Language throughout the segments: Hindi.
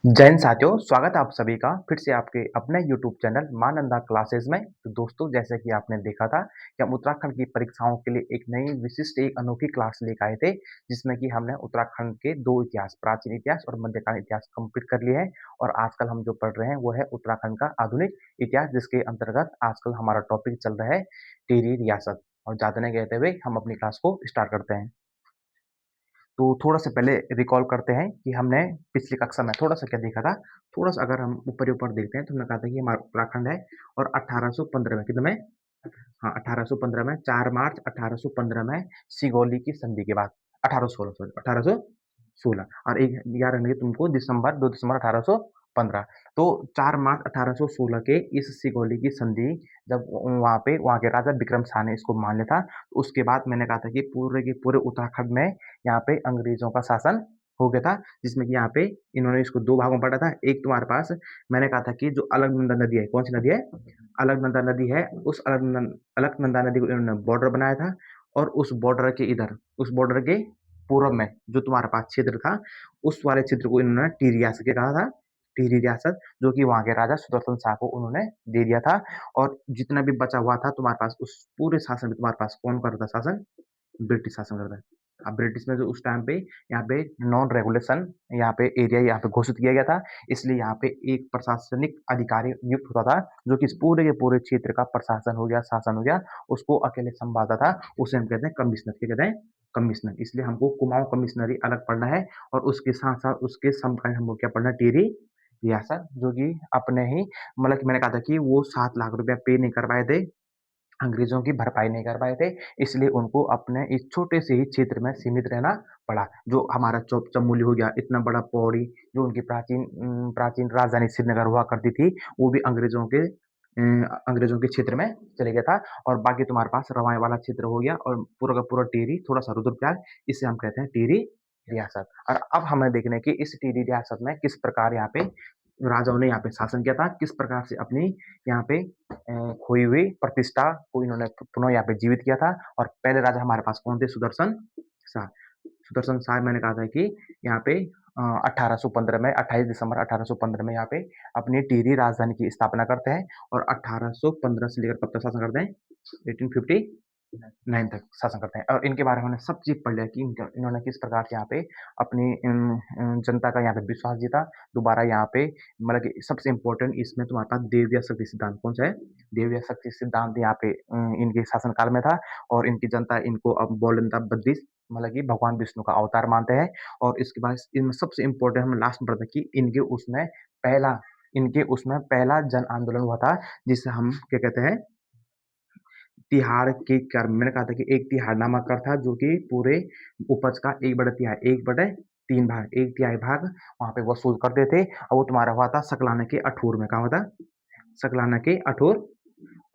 जय हिंद साथियों, स्वागत है आप सभी का फिर से आपके अपने यूट्यूब चैनल मानंदा क्लासेस में। तो दोस्तों, जैसे कि आपने देखा था कि हम उत्तराखंड की परीक्षाओं के लिए एक नई विशिष्ट एक अनोखी क्लास लेकर आए थे, जिसमें कि हमने उत्तराखंड के 2 इतिहास, प्राचीन इतिहास और मध्यकालीन इतिहास कंप्लीट कर लिए हैं। और आजकल हम जो पढ़ रहे हैं वो है उत्तराखंड का आधुनिक इतिहास, जिसके अंतर्गत आजकल हमारा टॉपिक चल रहा है टिहरी रियासत। और ज़्यादा नहीं कहते हुए हम अपनी क्लास को स्टार्ट करते हैं। तो थोड़ा-सा पहले रिकॉल करते हैं कि हमने पिछली कक्षा में थोड़ा-सा क्या देखा था। थोड़ा-सा अगर हम ऊपर-ऊपर देखते हैं तो हमने कहा था कि हमारा उत्तराखंड है और 1815 में कितने में? हाँ, 1815 में 4 मार्च 1815 में सिगौली की संधि के बाद 1816 सॉरी 1816 और एक याद रखना तुमको 2 दिसंबर 1815। तो 4 मार्च 1816 के इस सिगौली की संधि जब वहाँ के राजा विक्रम शाह ने इसको मान लिया था, तो उसके बाद मैंने कहा था कि पूरे के पूरे उत्तराखंड में यहाँ पे अंग्रेज़ों का शासन हो गया था, जिसमें कि यहाँ पे इन्होंने इसको 2 भागों में बाँटा था। एक तुम्हारे पास मैंने कहा था कि जो अलकनंदा नदी है, कौन-सी नदी है? अलकनंदा नदी है, उस अलकनंदा नदी को इन्होंने बॉर्डर बनाया था और उस बॉर्डर के इधर, उस बॉर्डर के पूरब में जो तुम्हारे पास क्षेत्र था, उस वाले क्षेत्र को इन्होंने टिहरी रियासत के कहा था, टिहरी रियासत, जो कि वहाँ के राजा सुदर्शन शाह को उन्होंने दे दिया था। और जितना भी बचा हुआ था तुम्हारे पास, उस पूरे शासन में तुम्हारे पास कौन कर रहा था शासन? ब्रिटिश शासन करता है। अब ब्रिटिश में जो उस टाइम पे यहाँ पे नॉन रेगुलेशन यहाँ पे एरिया यहाँ पे घोषित किया गया था, इसलिए यहाँ पे एक प्रशासनिक अधिकारी नियुक्त होता था, जो कि इस पूरे के पूरे क्षेत्र का प्रशासन हो गया, शासन हो गया, उसको अकेले संभालता था। उसे हम कहते हैं कमिश्नर, क्या कहते हैं? कमिश्नर। इसलिए हमको कुमाऊँ कमिश्नरी अलग पढ़ना है और उसके साथ-साथ उसके समकालीन हमको क्या पढ़ना है? टिहरी रियासत, जो कि अपने ही मतलब कि मैंने कहा था कि वो 7 लाख रुपया पे नहीं कर पाए थे, अंग्रेज़ों की भरपाई नहीं कर पाए थे, इसलिए उनको अपने इस छोटे से ही क्षेत्र में सीमित रहना पड़ा। जो हमारा चमोली हो गया, इतना बड़ा पौड़ी, जो उनकी प्राचीन राजधानी श्रीनगर हुआ करती थी, वो भी अंग्रेज़ों के क्षेत्र में चले गया था। और बाकी तुम्हारे पास रवाएँ वाला क्षेत्र हो गया और पूरा का पूरा टिहरी, थोड़ा-सा रुद्रप्रयाग, इसे हम कहते हैं टिहरी रियासत। और अब हमें देखना है कि इस टिहरी रियासत में किस प्रकार यहाँ पे राजाओं ने यहाँ पे शासन किया था, किस प्रकार से अपनी यहाँ पे खोई हुई प्रतिष्ठा को इन्होंने पुनः यहाँ पे जीवित किया था। और पहले राजा हमारे पास कौन थे? सुदर्शन शाह। सुदर्शन शाह मैंने कहा था कि यहाँ पे 1815 में 28 दिसंबर 1815 में यहाँ पे अपनी टिहरी राजधानी की स्थापना करते हैं और 1815 से लेकर कब तक शासन करते हैं? 1859 तक शासन करते हैं। और इनके बारे में हमने सब चीज़ पढ़ लिया कि इन्होंने किस प्रकार से यहाँ पे अपनी जनता का यहाँ पे विश्वास जीता। दोबारा यहाँ पे मतलब कि सबसे इम्पोर्टेंट इसमें तुम्हारे पास देव या शक्ति सिद्धांत कौन-सा है? देव या शक्ति सिद्धांत यहाँ पे इनके शासनकाल में था और इनकी जनता इनको अब बोलंता बद्रीश मतलब कि भगवान विष्णु का अवतार मानते हैं। और इसके बाद इनमें सबसे इम्पोर्टेंट हम लास्ट में पढ़ते हैं कि पहला इनके उसमें पहला जन आंदोलन हुआ था, जिसे हम क्या कहते हैं? तिहाड़ के कर्म, मैंने कहा था कि एक तिहाड़ नामक कर था, जो कि पूरे उपज का 1/3 भाग, 1/3 भाग वहाँ पे वसूल करते थे और वो तुम्हारा हुआ था सकलाना के अठूर में। कहाँ हुआ था? सकलाना के अठूर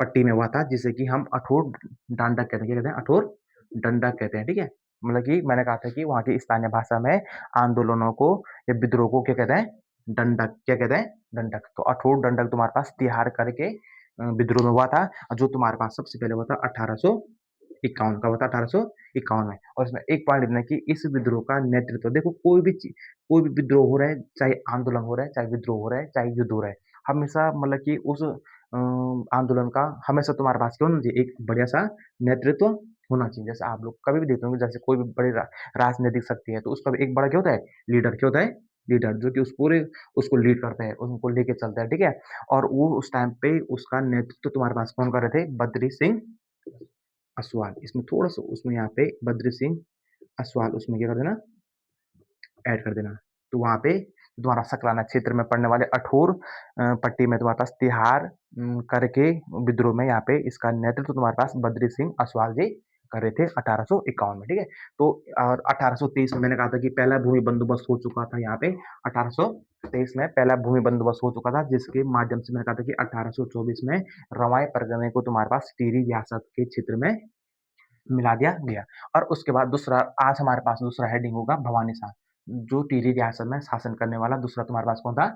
पट्टी में हुआ था, जिसे कि हम अठूर डांडक कहते हैं। क्या कहते हैं? अठूर डंडक कहते हैं, ठीक है? मतलब कि मैंने कहा था कि वहाँ की स्थानीय भाषा में आंदोलनों को या विद्रोह को क्या कहते हैं? डंडक। क्या कहते हैं? डंडक। तो अठूर डंडक तुम्हारे पास तिहाड़ करके विद्रोह में हुआ था और जो तुम्हारे पास सबसे पहले हुआ था 1851 का हुआ था, 1851 में। और इसमें एक पॉइंट लिखना है कि इस विद्रोह का नेतृत्व, देखो कोई भी विद्रोह हो रहा है, चाहे आंदोलन हो रहा है, चाहे विद्रोह हो रहा है, चाहे युद्ध हो रहा है, हमेशा मतलब कि उस आंदोलन का हमेशा तुम्हारे पास क्या होना चाहिए? एक बढ़िया-सा नेतृत्व होना चाहिए। जैसे आप लोग कभी भी देखते होंगे, जैसे कोई भी बड़ी राजनीतिक शक्ति है, तो उसका भी एक बड़ा क्या होता है? लीडर। क्या होता है? लीडर, जो कि उस पूरे उसको लीड करता है, उनको लेके चलता है, ठीक है? और वो उस टाइम पे उसका नेतृत्व तुम्हारे पास कौन कर रहे थे? बद्री सिंह अस्वाल। इसमें थोड़ा-सा उसमें यहाँ पे बद्री सिंह अस्वाल उसमें क्या कर देना? ऐड कर देना। तो वहाँ पे तुम्हारा सकलाना क्षेत्र में पड़ने वाले अठोर पट्टी में तुम्हारे पास तिहाड़ करके विद्रोह में यहाँ पे इसका नेतृत्व तुम्हारे पास बद्री सिंह अस्वाल जी कर रहे थे 1851 में, ठीक है? तो और 1823 में मैंने कहा था कि पहला भूमि बंदोबस्त हो चुका था यहाँ पे। 1823 में पहला भूमि बंदोबस्त हो चुका था, जिसके माध्यम से मैंने कहा था कि 1824 में रवाए परगने को तुम्हारे पास टिहरी रियासत के क्षेत्र में मिला दिया गया। और उसके बाद दूसरा, आज हमारे पास दूसरा हेडिंग होगा भवानी शाह, जो टिहरी रियासत में शासन करने वाला दूसरा तुम्हारे पास कौन था?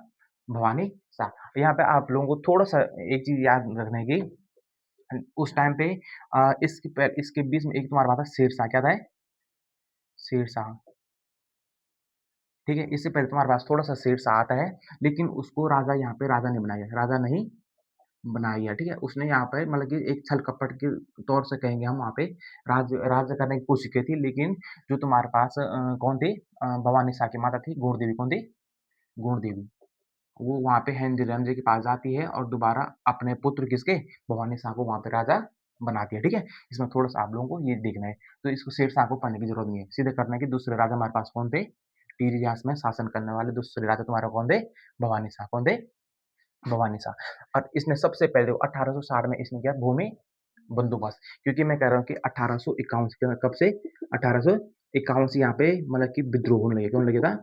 भवानी शाह। यहाँ पे आप लोगों को थोड़ा-सा एक चीज़ याद रखने की, उस टाइम पे इसके बीच में एक तुम्हारे पास था शेरशाह, क्या था? शेरशाह, ठीक है? इससे पहले तुम्हारे पास थोड़ा-सा शेरशाह आता है, लेकिन उसको राजा यहाँ पे राजा नहीं बनाया, राजा नहीं बनाया गया, ठीक है? उसने यहाँ पे मतलब कि एक छल-कपट के तौर से कहेंगे हम वहाँ पे राज्य करने की कोशिश की थी, लेकिन जो तुम्हारे पास कौन थी भवानी शाह की माता थी, गौर देवी कौन थी? गौर देवी। वो वहाँ पे हेमंत के पास जाती है और दोबारा अपने पुत्र किसके भवानी शाह को वहाँ पे राजा बनाती है, ठीक है? इसमें थोड़ा-सा आप लोगों को ये देखना है। तो इसको शेरशाह को पढ़ने की ज़रूरत नहीं है। सीधे करना है कि दूसरे राजा हमारे पास कौन थे? टिहरी इतिहास में शासन करने वाले दूसरे राजा तुम्हारा कौन थे? भवानी शाह। कौन थे? भवानी शाह। और इसने सबसे पहले 1860 में इसने किया भूमि बंदोबस्त, क्योंकि मैं कह रहा हूँ कि 1851 से कब से 1851 से यहाँ पे मतलब कि विद्रोह होने लगे। क्यों लगे था?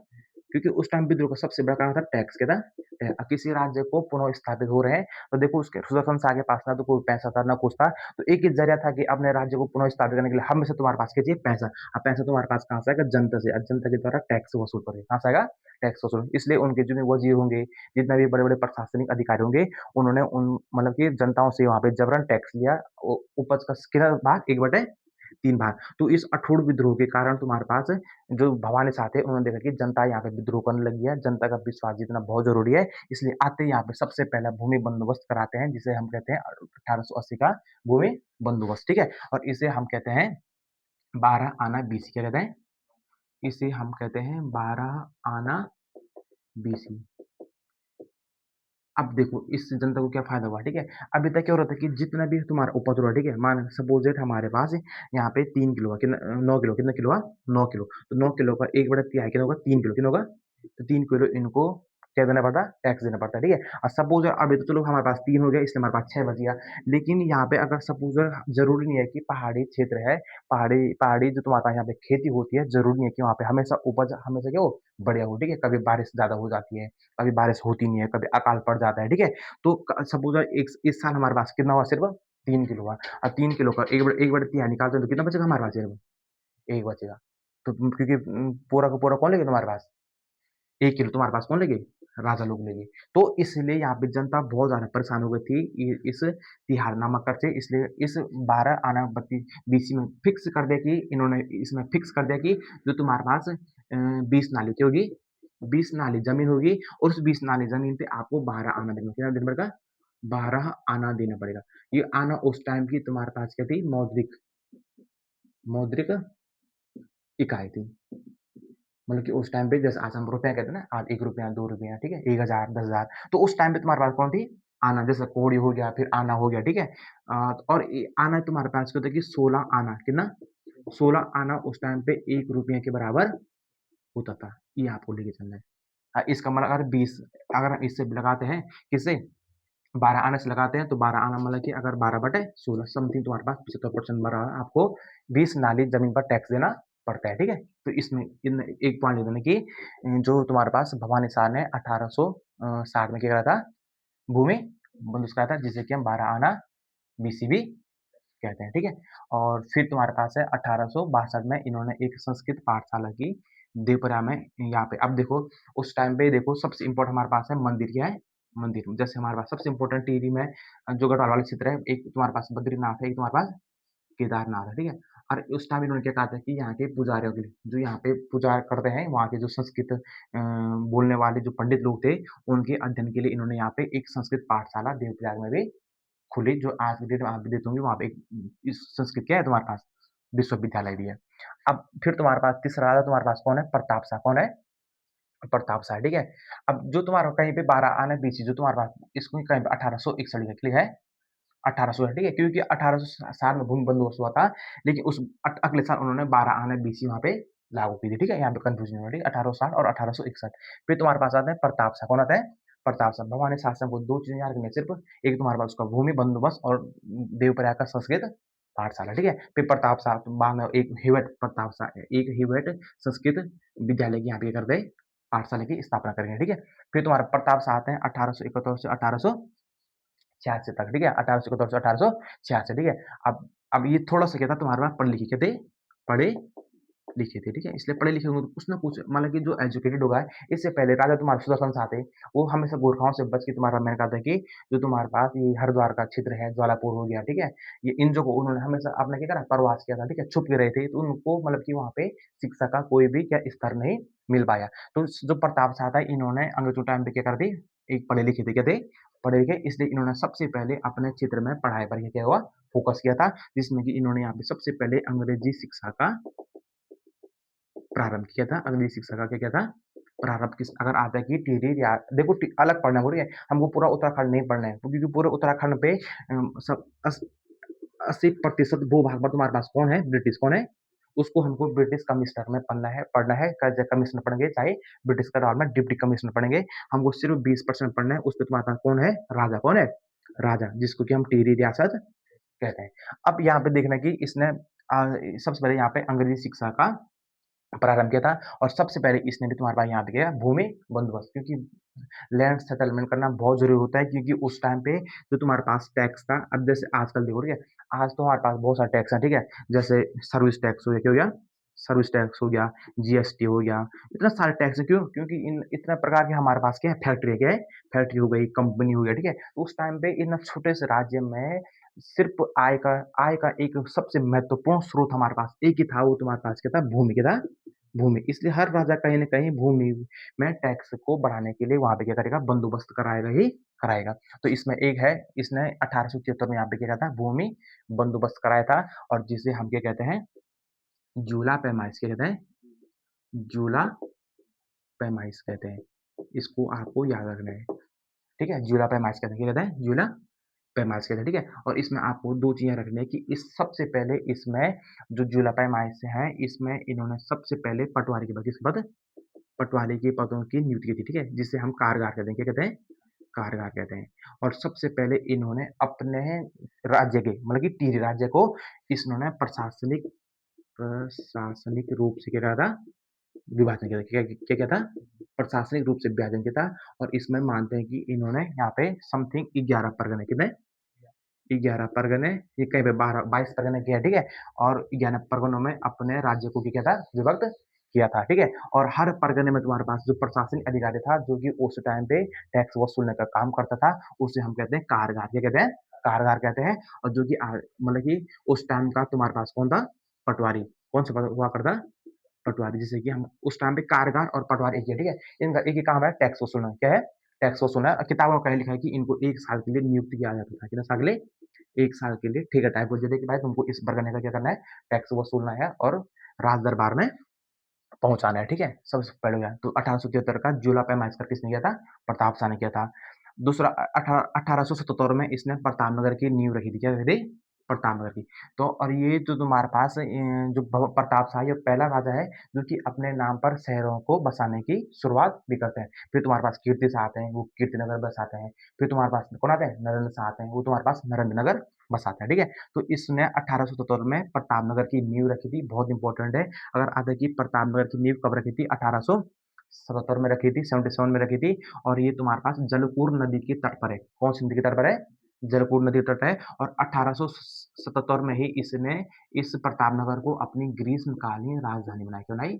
क्योंकि उस टाइम विद्रोह का सबसे बड़ा कारण था टैक्स क्या था? किसी राज्य को पुनः स्थापित हो रहे हैं, तो देखो उसके सुदर्शन शाह के पास ना तो कोई पैसा था, ना कुछ था, तो एक ही ज़रिया था कि अपने राज्य को पुनः स्थापित करने के लिए हमेशा तुम्हारे पास क्या चाहिए? पैसा। अब पैसा तुम्हारे पास कहाँ से आएगा? जनता से। जनता के द्वारा टैक्स वसूल करोगे। कहाँ से आएगा? टैक्स वसूल। इसलिए उनके जितने वज़ीर होंगे, जितने भी बड़े-बड़े प्रशासनिक अधिकारी होंगे, उन्होंने उन मतलब कि जनताओं से वहाँ पे जबरन टैक्स लिया। उपज का कितना भाग? 1/3 भाग। तो इस अठोड़ विद्रोह के कारण तुम्हारे पास जो भवानी शाह थे, उन्होंने देखा कि जनता यहाँ पे विद्रोह करने लगी है, जनता का विश्वास जीतना बहुत ज़रूरी है, इसलिए आते ही यहाँ पे सबसे पहला भूमि बंदोबस्त कराते हैं, जिसे हम कहते हैं 1880 का भूमि बंदोबस्त, ठीक है? और इसे हम कहते हैं 12 आना बीसी क्या कहते हैं? इसे हम कहते हैं 12 आना बीसी। अब देखो इससे जनता को क्या फ़ायदा हुआ, ठीक है? अभी तक क्या हो रहा था कि जितना भी तुम्हारा उपज हो रहा है, ठीक है? मान सपोज़ दैट हमारे पास यहाँ पे 3 किलो है, 9 किलो, कितना किलो हुआ? 9 किलो। तो 9 किलो का 1/3 कितना होगा? 3 किलो, कितना होगा? तो 3 किलो इनको क्या देना पड़ता है? टैक्स देना पड़ता है, ठीक है? और सपोज़ अभी तो चलो हमारे पास 3 हो गया, इसलिए हमारे पास 6 बच गया। लेकिन यहाँ पे अगर सपोज़ ज़रूरी नहीं है कि पहाड़ी क्षेत्र है, पहाड़ी पहाड़ी जो तुम्हारे पास यहाँ पे खेती होती है, ज़रूरी नहीं है कि वहाँ पे हमेशा उपज हमेशा क्या हो? बढ़िया हो, ठीक है? कभी बारिश ज़्यादा हो जाती है, कभी बारिश होती नहीं है, कभी अकाल पड़ जाता है, ठीक है? तो सपोज़ एक इस साल हमारे पास कितना हुआ सिर्फ़ 3 किलो हुआ और 3 किलो का 1/3 निकालते हैं तो कितना बचेगा हमारे पास सिर्फ़? 1 बचेगा। तो क्योंकि पूरा का पूरा कौन लेगा तुम्हारे पास? 1 किलो तुम्हारे पास कौन लेंगे? राजा लोग लेंगे। तो इसलिए यहाँ पे जनता बहुत ज़्यादा परेशान हो गई थी इस तिहारनामा कर से, इसलिए इस 12 आना बत्ती बीसी में फिक्स कर दिया कि इन्होंने इसमें फिक्स कर दिया कि जो तुम्हारे पास 20 नाली क्या होगी? 20 नाली ज़मीन होगी और उस 20 नाली ज़मीन पे आपको 12 आना देना कितना देना पड़ेगा? 12 आना देना पड़ेगा। ये आना उस टाइम की तुम्हारे पास क्या थी? मौद्रिक इकाई थी। मतलब कि उस टाइम पे जैसे आज हम रुपया कहते हैं ना, आज ₹1 ₹2 ठीक है? 1000 10,000 तो उस टाइम पे तुम्हारे पास कौन थी? आना, जैसे कौड़ी हो गया, फिर आना हो गया, ठीक है? और ये आना तुम्हारे पास क्या होता है कि 16 आना, कितना? 16 आना उस टाइम पे ₹1 के बराबर होता था। ये आपको लेके चलना है। इसका मतलब अगर 20 अगर हम इससे लगाते हैं, किससे? 12 आने से लगाते हैं, तो 12 आना मतलब कि अगर 12/16 समथिंग तुम्हारे पास 75% बराबर आपको 20 नाली ज़मीन पर टैक्स देना पड़ता है, ठीक है? तो इसमें इन एक पॉइंट लिख देना कि जो तुम्हारे पास भवानी शाह ने 1860 में क्या करा था? भूमि बंदोबस्त कराया था, जिसे कि हम 12 आना बीसी भी कहते हैं, ठीक है? और फिर तुम्हारे पास है 1862 में इन्होंने एक संस्कृत पाठशाला की देवप्रयाग में यहाँ पे अब देखो उस टाइम पे देखो सबसे इम्पोर्टेंट हमारे पास है मंदिर क्या है? मंदिर। जैसे हमारे पास सबसे इम्पोर्टेंट टिहरी में जो गढ़वाल वाला क्षेत्र है, एक तुम्हारे पास बद्रीनाथ है, एक तुम्हारे पास केदारनाथ है, ठीक है? और उस टाइम इन्होंने क्या कहा था कि यहाँ के पुजारियों के लिए, जो यहाँ पे पूजा करते हैं, वहाँ के जो संस्कृत बोलने वाले जो पंडित लोग थे, उनके अध्ययन के लिए इन्होंने यहाँ पे एक संस्कृत पाठशाला देवप्रयाग में भी खुली, जो आज की डेट में आप भी देखते होंगे वहाँ पे एक इस संस्कृत क्या है तुम्हारे पास? विश्वविद्यालय भी है। अब फिर तुम्हारे पास तीसरा राजा तुम्हारे पास कौन है? प्रताप शाह। कौन है? प्रताप शाह, ठीक है? अब जो तुम्हारा कहीं पे 12 आना बीसी जो तुम्हारे पास इसको कहीं पे 1861 लिखा क्लियर है? 1800 ठीक है? क्योंकि 1860 में भूमि बंदोबस्त हुआ था, लेकिन उस अगले साल उन्होंने 12 आना बीसी वहाँ पे लागू की थी, ठीक है? यहाँ पे कन्फ्यूजन नहीं होना, ठीक है? 1860 और 1861 फिर तुम्हारे पास आता है प्रताप शाह, कौन आता है? प्रताप शाह। भवानी शासन को 2 चीज़ें याद रखनी है सिर्फ़, एक तुम्हारे पास उसका भूमि बंदोबस्त और देवप्रयाग का संस्कृत पाठशाला, ठीक है? फिर प्रताप शाह तो बाद में एक हिवट प्रताप शाह एक हिवट संस्कृत विद्यालय की यहाँ पे क्या कर गए? पाठशाला की स्थापना करेंगे, ठीक है? फिर तुम्हारा प्रताप शाह आते हैं 1871 से 1886 तक, ठीक है? 1871 से 1886 ठीक है? अब ये थोड़ा-सा क्या था तुम्हारे पास पढ़े-लिखे क्या थे? पढ़े-लिखे थे, ठीक है? इसलिए पढ़े-लिखे होंगे तो कुछ ना कुछ मतलब कि जो एजुकेटेड होगा है, इससे पहले राजा तुम्हारे सुदर्शन शाह थे, वो हमेशा गोरखाओं से बच के तुम्हारा मैंने कहा था कि जो तुम्हारे पास ये हरिद्वार का क्षेत्र है, ज्वालापुर हो गया, ठीक है? ये इन जगहों को उन्होंने हमेशा आपने क्या करा? प्रवास किया था, ठीक है? छुप के रहे थे, तो उनको मतलब कि वहाँ पे शिक्षा का कोई भी क्या स्तर नहीं मिल पाया। तो जो प्रताप शाह था इन्होंने अंग्रेजों टाइम पे क्या कर दी, एक पढ़े लिखे थे, क्या थे? पढ़े लिखे, इसलिए इन्होंने सबसे पहले अपने क्षेत्र में पढ़ाई पर क्या हुआ, फ़ोकस किया था, जिसमें कि इन्होंने यहाँ पे सबसे पहले अंग्रेजी शिक्षा का प्रारंभ किया था। अंग्रेजी शिक्षा का क्या किया था? प्रारंभ किस अगर आता है कि टिहरी या देखो अलग पढ़ना है, हमको पूरा उत्तराखंड नहीं पढ़ना है, क्योंकि पूरे उत्तराखंड पे सब 80% भू-भाग पर तुम्हारे पास कौन है? ब्रिटिश कौन है? उसको हमको ब्रिटिश कमिश्नर में पढ़ना है, कमिश्नर पढ़ेंगे, चाहे ब्रिटिश का राज में डिप्टी कमिश्नर पढ़ेंगे। हमको सिर्फ 20% पढ़ना है, उसपे तुम्हारे पास कौन है? राजा कौन है? राजा, जिसको कि हम टिहरी रियासत कहते हैं। अब यहाँ पे देखना कि इसने सबसे पहले यहाँ पे अंग्रेजी शिक्षा का प्रारंभ किया था और सबसे पहले इसने भी तुम्हारे पास यहाँ पे किया भूमि बंदोबस्त, क्योंकि लैंड सेटलमेंट करना बहुत ज़रूरी होता है, क्योंकि उस टाइम पे जो तुम्हारे पास टैक्स था, अब जैसे आजकल देखो, ठीक है? आज तो हमारे पास बहुत सारे टैक्स हैं, ठीक है? जैसे सर्विस टैक्स हो गया, क्या हो गया? सर्विस टैक्स हो गया, जीएसटी हो गया, इतना सारे टैक्स है, क्यों? क्योंकि इन इतने प्रकार के हमारे पास क्या है? फैक्ट्री क्या है? फैक्ट्री हो गई, कंपनी हो गया, ठीक है? तो उस टाइम पे इन छोटे से राज्य में सिर्फ़ आय का एक सबसे महत्वपूर्ण स्रोत हमारे पास एक ही था, वो तुम्हारे पास क्या था? भूमि क्या था? भूमि। इसलिए हर राजा कहीं न कहीं भूमि में टैक्स को बढ़ाने के लिए वहाँ पे क्या करेगा? बंदोबस्त कराएगा ही कराएगा। तो इसमें एक है, इसने 1876 में यहाँ पे क्या कहा था? भूमि बंदोबस्त कराया था और जिसे हम क्या कहते हैं? जूला पैमाइश क्या कहते हैं? जूला पैमाइश कहते हैं। इसको आपको याद रखना है, ठीक है? जूला पैमाइश कहते हैं, क्या कहते हैं? जूला पैमाइश कहते हैं, ठीक है? और इसमें आपको 2 चीज़ें रखनी है कि इस सबसे पहले इसमें जो जूला पैमाइश है, इसमें इन्होंने सबसे पहले पटवारी के पद, किसके पद? पटवारी के पदों की नियुक्ति की थी, ठीक है? जिसे हम कारगार कहते हैं, क्या कहते हैं? कारगार कहते हैं। और सबसे पहले इन्होंने अपने राज्य के मतलब कि टिहरी राज्य को इन्होंने प्रशासनिक रूप से क्या करा था? विभाजन किया था। क्या किया था? प्रशासनिक रूप से विभाजन किया था और इसमें मानते हैं कि इन्होंने यहाँ पे समथिंग 11 परगने, कितने? 11 परगने, ये कहीं पे 22 परगने किया, ठीक है? और 11 परगनों में अपने राज्य को क्या किया था? विभक्त किया था, ठीक है? और हर परगने में तुम्हारे पास जो प्रशासनिक अधिकारी था, जो कि उस टाइम पे टैक्स वसूलने का काम करता था, उसे हम कहते हैं कारगार। क्या कहते हैं? कारगार कहते हैं। और जो कि मतलब कि उस टाइम का तुम्हारे पास कौन था? पटवारी। कौन सा पद हुआ करता? पटवारी। जैसे कि हम उस टाइम पे कारगार और पटवारी एक ही है, ठीक है? इनका एक ही काम है, टैक्स वसूलना। क्या है? टैक्स वसूलना। किताबों में कहीं लिखा है कि इनको 1 साल के लिए नियुक्त किया जाता था। कितने साल के लिए? 1 साल के लिए, ठीक है? टाइप को दे दे कि भाई तुमको इस परगने का क्या करना है? टैक्स वसूलना है और राज दरबार में पहुँचाना है, ठीक है? सबसे पहले हो गया। तो 1873 का जूला पैमाइश किसने किया था? प्रताप शाह ने किया था। दूसरा 1877 में इसने प्रतापनगर की नींव रखी थी। क्या रखी थी? प्रतापनगर की। तो और ये जो तुम्हारे पास जो प्रताप शाह ये पहला राजा है जो कि अपने नाम पर शहरों को बसाने की शुरुआत भी करते हैं। फिर तुम्हारे पास कीर्ति शाह आते हैं, वो कीर्तिनगर बसाते हैं। फिर तुम्हारे पास कौन आते हैं? नरेंद्र शाह आते हैं, वो तुम्हारे पास नरेंद्रनगर बसाते हैं, ठीक है? तो इसने 1877 में प्रतापनगर की नींव रखी थी, बहुत इंपॉर्टेंट है। अगर आता है कि प्रतापनगर की नींव कब रखी थी? 1877 में रखी थी, 77 में रखी थी और ये तुम्हारे पास जलकूर नदी के तट पर है। कौन सी नदी के तट पर है? जलकूर नदी के तट है और 1877 में ही इसने इस प्रतापनगर को अपनी ग्रीष्मकालीन राजधानी बनाई। क्यों बनाई?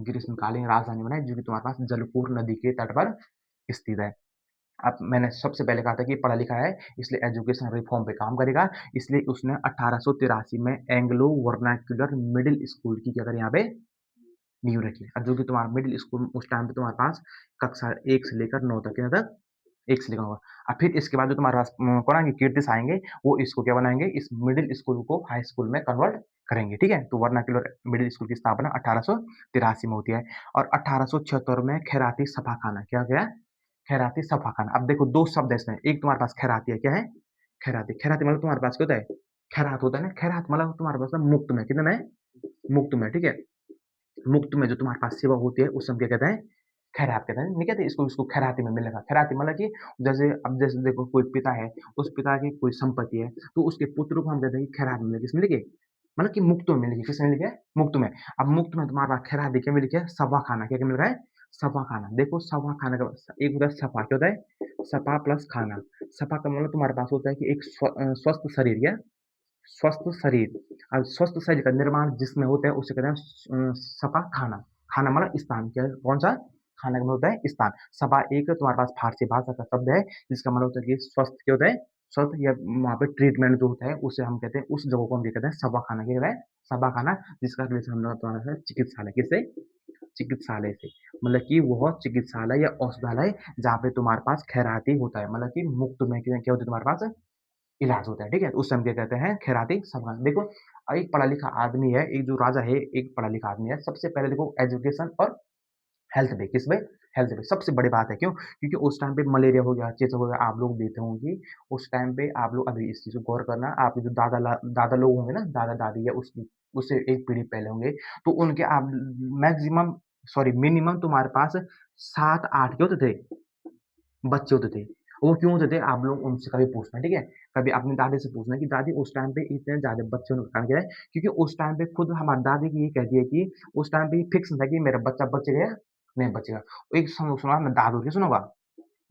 ग्रीष्मकालीन राजधानी बनाई, जो कि तुम्हारे पास जलकूर नदी के तट पर स्थित है। अब मैंने सबसे पहले कहा था कि पढ़ा लिखा है, इसलिए एजुकेशन रिफॉर्म पे काम करेगा, इसलिए उसने 1883 में एंग्लो वर्नाक्युलर मिडिल स्कूल की क्या करी यहाँ पे नींव रखी। अब जो कि तुम्हारा मिडिल स्कूल उस टाइम पे तुम्हारे पास कक्षा 1 से लेकर 9 तक, कितने तक? 1 से लेकर 9 अब फिर इसके बाद जो तुम्हारे पास कौन आएँगे? कीर्तिश आएँगे, वो इसको क्या बनाएँगे? इस मिडिल स्कूल को हाई स्कूल में कन्वर्ट करेंगे, ठीक है? तो वर्नाक्युलर मिडिल स्कूल की स्थापना 1883 में होती है और 1876 में खैराती सफाखाना, क्या हो गया? खैराती सफाखाना। अब देखो 2 शब्द है इसमें, एक तुम्हारे पास खैराती है, क्या है? खैराती। खैराती मतलब तुम्हारे पास क्या होता है? खैरात होता है ना, खैरात मतलब तुम्हारे पास ना मुफ्त में, कितने में? मुफ्त में, ठीक है? मुफ्त में जो तुम्हारे पास सेवा होती है, उसे हम क्या कहते हैं? खैरात कहते हैं। नहीं कहते इसको इसको खैराती में मिलेगा। खैराती मतलब कि जैसे देखो कोई पिता है, उस पिता की कोई संपत्ति है, तो उसके पुत्र को हम कहते हैं कि खैरात मिलेगी। किसमें मिलेगी? मतलब कि मुफ्त में मिलेगी। किसमें मिलेगी? मुफ्त में। अब मुफ्त में तुम्हारे पास खैराती क्या मिली है? सवा खाना। क्या-क्या मिल रहा है? सवा खाना। देखो सवा खाना का एक होता है सफा, क्या होता है? सपा प्लस खाना। सपा का मतलब तुम्हारे पास होता है कि एक स्वस्थ शरीर या स्वस्थ शरीर। अब स्वस्थ शरीर का निर्माण जिसमें होता है उसे कहते हैं सपा खाना। खाना मतलब स्थान, क्या है? कौन-सा? खाना का मतलब होता है स्थान। सपा एक तुम्हारे पास फारसी भाषा का शब्द है जिसका मतलब होता है कि स्वस्थ क्या होता है? स्वस्थ या वहाँ पे ट्रीटमेंट जो होता है उसे हम कहते हैं, उस जगह को हम क्या कहते हैं? सवा खाना क्या कहते हैं? सवा खाना, जिसका रिलेशन हम लोग तुम्हारा है चिकित्सालय। किससे? चिकित्सालय से। मतलब कि वह चिकित्सालय या औषधालय जहाँ पे तुम्हारे पास खैराती होता है, मतलब कि मुफ्त में क्या होता है तुम्हारे पास इलाज होता है, ठीक है? उस समय क्या कहते हैं खैराती सभा। देखो एक पढ़ा-लिखा आदमी है, एक जो राजा है, एक पढ़ा-लिखा आदमी है, सबसे पहले देखो एजुकेशन और हेल्थ पे, किस पे? हेल्थ पे, सबसे बड़ी बात है, क्यों? क्योंकि उस टाइम पे मलेरिया हो गया, चेचक हो गया, आप लोग देखे होंगे कि उस टाइम पे आप लोग अभी इस चीज़ को गौर करना, आपके जो दादा लोग होंगे ना, दादा-दादी या उसकी उससे एक पीढ़ी पहले होंगे, तो उनके आप मैक्सिमम सॉरी मिनिमम तुम्हारे पास 7-8 क्या होते थे? बच्चे होते थे। वो क्यों होते थे? आप लोग उनसे कभी पूछना, ठीक है? कभी अपनी दादी से पूछना कि दादी उस टाइम पे इतने ज़्यादा बच्चे होने का कारण क्या है? क्योंकि उस टाइम पे खुद हमारी दादी की ये कहती है कि उस टाइम पे फिक्स था कि मेरा बच्चा बचेगा, नहीं बचेगा। एक सुना आपने दादुर, क्या सुना होगा?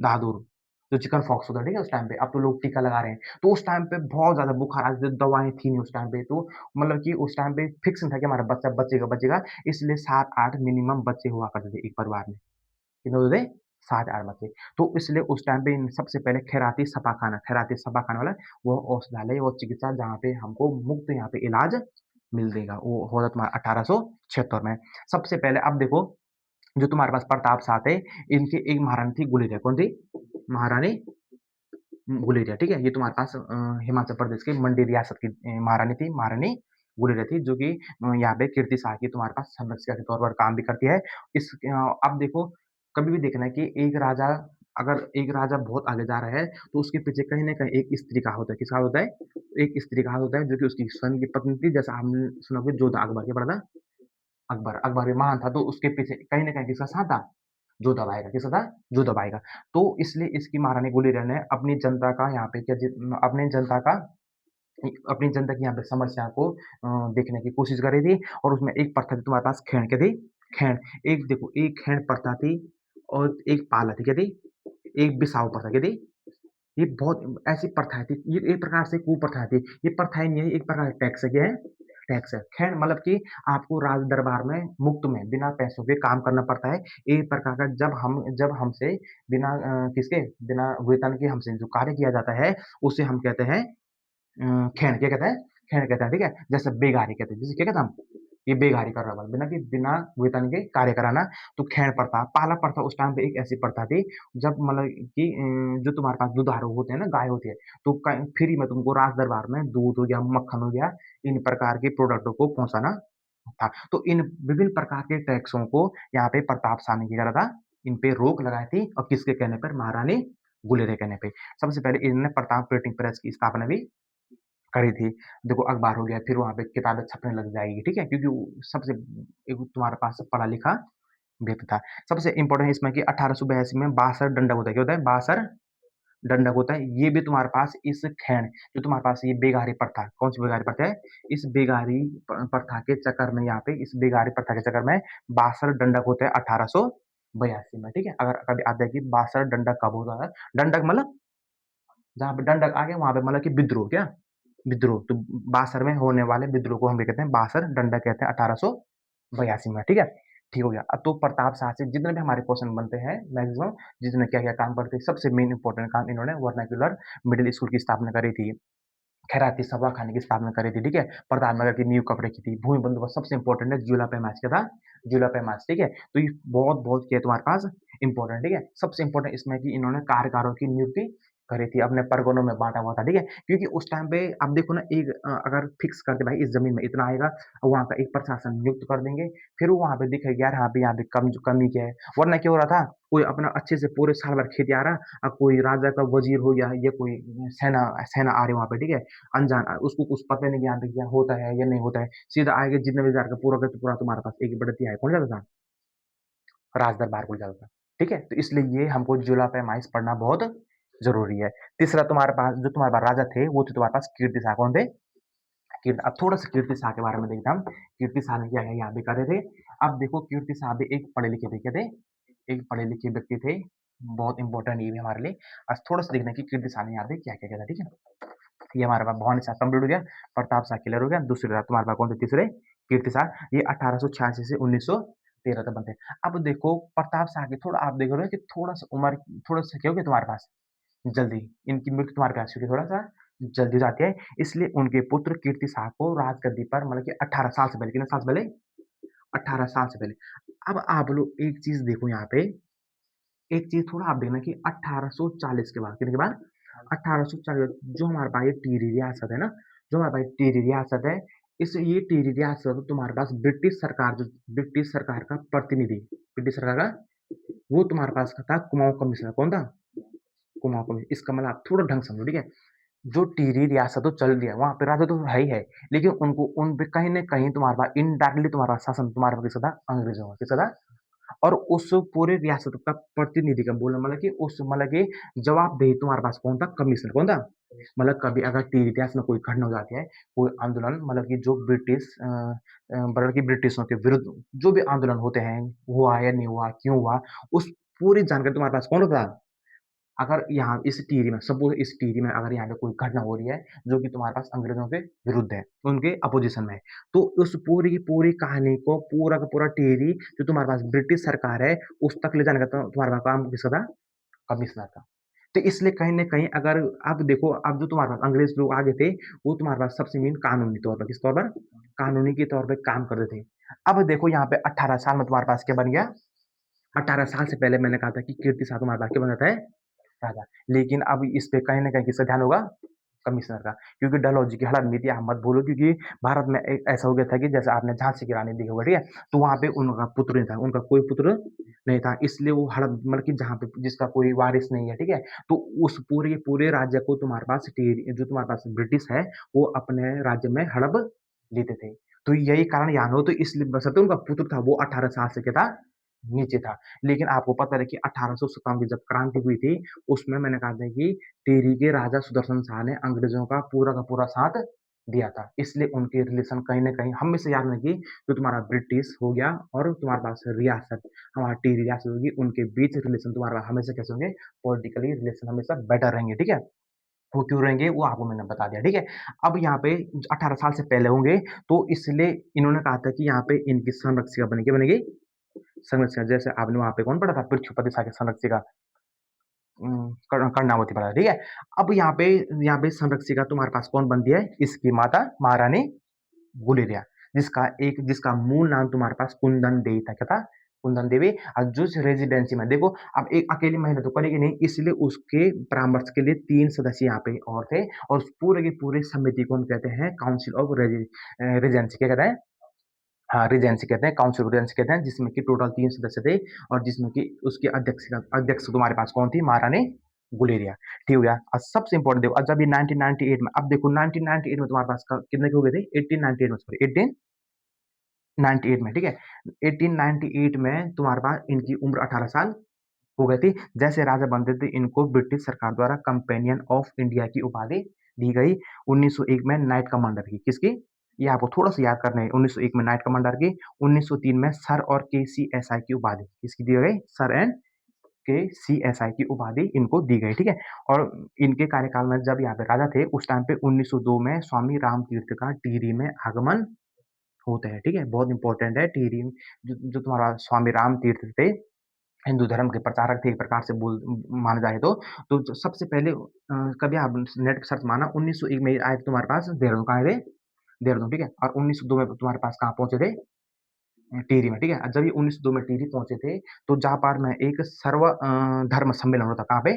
दादुर, जो चिकन पॉक्स होता है, ठीक है? उस टाइम पे, अब तो लोग टीका लगा रहे हैं। तो उस टाइम पे बहुत ज़्यादा बुखार आते थे, दवाएँ थी नहीं उस टाइम पे, तो मतलब कि उस टाइम पे फिक्स नहीं था कि हमारा बच्चा बचेगा, इसलिए 7-8 मिनिमम बच्चे हुआ करते थे एक परिवार में। कितने होते थे? 7-8 बच्चे। तो इसलिए उस टाइम पे सबसे पहले खैराती छापाखाना वाला वो औषधालय और चिकित्सा जहाँ पे हमको मुफ्त यहाँ पे इलाज मिल देगा। वो होगा तुम्हारा 1876 में। सबसे पहले अब देखो जो तुम्हारे पास प्रताप शाह थे, इनकी एक महारानी थी गुलेरिया, कौन थी? महारानी गुलेरिया, ठीक है? ये तुम्हारे पास हिमाचल प्रदेश की मंडी रियासत की महारानी थी, महारानी गुलेरिया थी, जो कि यहाँ पे कीर्ति शाह की तुम्हारे पास संरक्षिका के तौर पर काम भी करती है। अब देखो, कभी भी देखना कि एक राजा अगर एक राजा बहुत आगे जा रहा है, तो उसके पीछे कहीं न कहीं एक स्त्री का हाथ होता है। किसका हाथ होता है? एक स्त्री का हाथ होता है, जो कि उसकी स्वयं की पत्नी थी, जैसा आपने सुना होगा जोधा अकबर, क्या पढ़ा था? अकबर भी महान था, तो उसके पीछे कहीं न कहीं किसका साथ था? जोधा बाई का, किसका था? जोधा बाई का। तो इसलिए इसकी महारानी गुलेरिया ने अपनी जनता का यहाँ पे अपनी जनता की यहाँ पे समस्या को देखने की कोशिश करी थी और उसमें एक प्रथा थी तुम्हारे पास खैण, क्या थी? खैण। एक देखो, एक खैण प्रथा थी और एक पाला थी, क्या थी? एक बिसाऊ प्रथा, क्या थी? ये बहुत ऐसी प्रथाएँ थी, ये एक प्रकार से कुप्रथा थी। ये प्रथाएँ नहीं है, एक प्रकार का टैक्स है, क्या है? टैक्स है। खैर मतलब कि आपको राज दरबार में मुफ्त में बिना पैसों के काम करना पड़ता है। एक प्रकार का जब हमसे बिना वेतन के हमसे जो कार्य किया जाता है, उसे हम कहते हैं खैण, क्या कहते हैं? खैण कहते हैं, ठीक है? जैसे बेगारी कहते हैं, जिसे क्या कहते हैं हम? ये बेगारी कर रहा है, बिना वेतन के कार्य कराना, तो खैण प्रथा, पाला प्रथा उस टाइम पे एक ऐसी प्रथा थी, जब मतलब कि जो तुम्हारे पास दुधारू होते हैं ना, गाय होती है, तो क फ्री में तुमको राज दरबार में दूध हो गया, मक्खन हो गया, इन प्रकार के प्रोडक्टों को पहुँचाना था। तो इन विभिन्न प्रकार के टैक्सों को यहाँ पे प्रताप शाह ने क्या करा था? इन पे रोक लगाई थी और किसके कहने पर? महारानी गुलेरिया के कहने पे। सबसे पहले इन्होंने प्रताप प्रिंटिंग प्रेस की स्थापना भी करी थी। देखो अखबार हो गया, फिर वहाँ पे किताबें छपने लग जाएगी, ठीक है? क्योंकि वो सबसे एक तुम्हारे पास पढ़ा-लिखा व्यक्ति था। सबसे इम्पोर्टेंट इसमें कि 1882 में 62 दंडक होता है, क्या होता है? 62 दंडक होता है। ये भी तुम्हारे पास इस खैण जो तुम्हारे पास ये बेगारी प्रथा, कौन-सी बेगारी प्रथा है? इस बेगारी प्रथा के चक्कर में यहाँ पे इस बेगारी प्रथा के चक्कर में 62 दंडक होते हैं 1882 में, ठीक है? अगर कभी आता है कि 62 दंडक कब होता है? दंडक मतलब जहाँ पे दंडक आ गया वहाँ पे मतलब कि विद्रोह, क्या? विद्रोह, तो 62 में होने वाले विद्रोह को हम क्या कहते हैं? 62 दंडक कहते हैं 1882 में, ठीक है? ठीक हो गया। अब तो प्रताप शाह से जितने भी हमारे क्वेश्चन बनते हैं मैक्सिमम जिसने क्या-क्या काम करते हैं, सबसे मेन इम्पोर्टेंट काम इन्होंने वर्नाक्युलर मिडल स्कूल की स्थापना करी थी। खैराती सभा खाने की स्थापना करी थी, ठीक है? प्रधानमंत्री की नींव कब रखी थी? भूमि बंदोबस्त सबसे इम्पोर्टेंट है, ज्यूला पे मैच क्या था? ज्यूला पे मैच, ठीक है? तो ये बहुत-बहुत क्या है तुम्हारे पास इम्पोर्टेंट, ठीक है? सबसे इम्पोर्टेंट इसमें कि इन्होंने कार्यकारों की नियुक्ति करी थी, अपने परगनों में बाँटा हुआ था, ठीक है? क्योंकि उस टाइम पे आप देखो ना अगर फिक्स कर दे भाई इस ज़मीन में इतना आएगा, वहाँ का एक प्रशासन नियुक्त कर देंगे, फिर वो वहाँ पे दिखेगा यार यहाँ पे कमी क्या है? वरना क्या हो रहा था? कोई अपना अच्छे से पूरे साल भर खेती आ रहा, कोई राजा का वज़ीर हो गया या कोई सेना सेना आ रही है वहाँ पे, ठीक है? अनजान उसको कुछ पता नहीं कि यहाँ पे क्या होता है या नहीं होता है। सीधा आएगा जितने भी हज़ार का पूरा का पूरा तुम्हारे पास एक ही बड़ा तिहाई कौन जाता था? राज दरबार को जाता था। ठीक है? तो इसलिए ये हमको जुला पैमाइश पढ़ना बहुत ज़रूरी है। तीसरा तुम्हारे पास जो तुम्हारे पास राजा थे, वो थे तुम्हारे पास कीर्ति शाह कौन थे? अब थोड़ा-सा कीर्ति शाह के बारे में देखते हैं हम। कीर्ति शाह ने क्या-क्या यहाँ पे करे थे। अब देखो कीर्ति शाह भी एक पढ़े-लिखे थे, क्या थे? एक पढ़े-लिखे व्यक्ति थे। बहुत इम्पोर्टेंट ये भी हमारे लिए। आज थोड़ा-सा देखना है कि कीर्ति शाह ने यहाँ पे क्या-क्या किया था, ठीक है? ये हमारे पास भवानी शाह कंप्लीट हो गया, प्रताप शाह क्लियर हो गया, दूसरे रहा तुम्हारे पास कौन थे तीसरे? कीर्ति शाह, ये 1886 से 1913 तक बनते हैं। अब देखो प्रताप शाह की थोड़ा आप देख रहे हो कि थोड़ा-सा उम्र थोड़ा-सा क्या हो गया तुम्हारे पास? जल्दी, इनकी मृत्यु तुम्हारे पास क्योंकि थोड़ा-सा जल्दी हो जाती है, इसलिए उनके पुत्र कीर्ति शाह को राजगद्दी पर मतलब कि 18 साल से पहले कितने साल से पहले? 18 साल से पहले। अब आप लोग एक चीज़ देखो यहाँ पे, एक चीज़ थोड़ा आप देखना कि 1840 के बाद, कितने के बाद? 1840, जो हमारे पास ये टिहरी रियासत है ना, जो हमारे पास टिहरी रियासत है, इस ये टिहरी रियासत तुम्हारे पास ब्रिटिश सरकार का प्रतिनिधि, ब्रिटिश सरकार का, वो तुम्हारे पास था कुमाऊँ कमिश्नर, कौन था? कुमाऊँ कमिश्नर। इसका मतलब आप थोड़ा ढंग से समझो, ठीक है? जो टिहरी रियासत तो चल दिया, वहाँ पे राजा तो है ही है, लेकिन उनको उन पे कहीं न कहीं तुम्हारे पास इनडायरेक्टली तुम्हारा शासन तुम्हारे पे किसका था? अंग्रेज़ों का। किसका था? और उस पूरे रियासत का प्रतिनिधि का बोलना मतलब कि उस मतलब कि जवाबदेही तुम्हारे पास कौन था? कमिश्नर, कौन था? मतलब कभी अगर टीर इतिहास में कोई घटना हो जाती है, कोई आंदोलन मतलब कि जो मतलब कि ब्रिटिशों के विरुद्ध जो भी आंदोलन होते हैं, हुआ या नहीं हुआ, क्यों हुआ, उस पूरी जानकारी तुम्हारे पास कौन होता है? अगर यहाँ इस टिहरी में सपोज़ इस टिहरी में अगर यहाँ पे कोई घटना हो रही है, जो कि तुम्हारे पास अंग्रेज़ों के विरुद्ध है, उनके अपोज़िशन में है, तो उस पूरी की पूरी कहानी को पूरा का पूरा टिहरी जो तुम्हारे पास ब्रिटिश सरकार है, उस तक ले जाने का तो तुम्हारे पास काम किसका था? कमिश्नर का। तो इसलिए कहीं न कहीं अगर अब देखो, अब जो तुम्हारे पास अंग्रेज़ लोग आ गए थे, वो तुम्हारे पास सबसे मेन कानूनी तौर पर, किस तौर पर? कानूनी के तौर पे काम कर रहे थे। अब देखो यहाँ पे 18 साल में तुम्हारे पास क्या बन गया? 18 साल से पहले मैंने कहा था कि कीर्ति शाह तुम्हारे पास क्या बन जाता है? राजा। लेकिन अब इस पे कहीं न कहीं किसका ध्यान होगा? कमिश्नर का। क्योंकि डलहौज़ी की हड़प नीति आप मत भूलो, क्योंकि भारत में एक ऐसा हो गया था कि जैसे आपने झांसी की रानी देखी होगी, ठीक है? तो वहाँ पे उनका पुत्र नहीं था, उनका कोई पुत्र नहीं था, इसलिए वो हड़प मतलब कि जहाँ पे जिसका कोई वारिस नहीं है, ठीक है? तो उस पूरे के पूरे राज्य को तुम्हारे पास जो तुम्हारे पास ब्रिटिश है, वो अपने राज्य में हड़प लेते थे। तो यही कारण यहाँ हो, तो इसलिए बशर्ते उनका पुत्र था, वो 18 साल से क्या था? नीचे था। लेकिन आपको पता है कि 1857 की जब क्रांति हुई थी, उसमें मैंने कहा था कि टिहरी के राजा सुदर्शन शाह ने अंग्रेज़ों का पूरा साथ दिया था। इसलिए उनके रिलेशन कहीं न कहीं हमेशा याद रखिए, जो तुम्हारा ब्रिटिश हो गया और तुम्हारे पास रियासत, हमारा टिहरी रियासत होगी, उनके बीच रिलेशन तुम्हारा हमेशा कैसे होंगे? पॉलिटिकली रिलेशन हमेशा बेटर रहेंगे, ठीक है? वो क्यों रहेंगे? वो आपको मैंने बता दिया, ठीक है? अब यहाँ पे 18 साल से पहले होंगे, तो इसलिए इन्होंने कहा था कि यहाँ पे इनकी संरक्षिका बनेगी, क्या बनेगी? संरक्षिका। जैसे आपने वहाँ पे कौन पढ़ा था? पृथ्वीपति शाह की संरक्षिका। कर्णावती पढ़ा था, ठीक है? अब यहाँ पे संरक्षिका तुम्हारे पास कौन बनती है? इसकी माता महारानी गुलेरिया, जिसका मूल नाम तुम्हारे पास कुंदन देवी था। क्या था? कुंदन देवी। और जिस रेज़िडेंसी में देखो, अब एक अकेली महिला तो करेगी नहीं, इसलिए उसके परामर्श के लिए 3 सदस्य यहाँ पे और थे, और उस पूरे की पूरी समिति को हम कहते हैं काउंसिल ऑफ रीजेंसी, क्या कहते हैं? हाँ, रीजेंसी कहते हैं, काउंसिल ऑफ रीजेंसी कहते हैं, जिसमें कि टोटल 3 सदस्य थे, और जिसमें कि उसकी अध्यक्ष तुम्हारे पास कौन थी? महारानी गुलेरिया, ठीक हो गया। और सबसे इम्पोर्टेंट देखो, जब ये 1998 में, अब देखो 1998 में तुम्हारे पास कितने के हो गए थे? 1898 में, सॉरी 1898 में, ठीक है? 1898 में तुम्हारे पास इनकी उम्र 18 साल हो गई थी। जैसे राजा बनते थे, इनको ब्रिटिश सरकार द्वारा कंपेनियन ऑफ इंडिया की उपाधि दी गई। 1901 में नाइट कमांडर की, किसकी? ये आपको थोड़ा-सा याद करना है। 1901 में नाइट कमांडर की, 1903 में सर और केसीएसआई की उपाधि किसकी दी गई? सर एंड केसीएसआई की उपाधि इनको दी गई, ठीक है? और इनके कार्यकाल में जब यहाँ पे राजा थे, उस टाइम पे 1902 में स्वामी रामतीर्थ का टिहरी में आगमन होता है, ठीक है? बहुत इंपॉर्टेंट है टिहरी, जो तुम्हारा स्वामी रामतीर्थ थे, हिंदू धर्म के प्रचारक थे, एक प्रकार से माना जाए तो। तो सबसे पहले कभी आप नेट पे सर्च मारना, 1901 में आए थे तुम्हारे पास देहरादून, कहाँ आए थे? देहरादून, ठीक है? और 1902 में तुम्हारे पास कहाँ पहुँचे थे? टिहरी में, ठीक है? जब ये 1902 में टिहरी पहुँचे थे, तो जापान में एक धर्म सम्मेलन हो रहा था, कहाँ पे?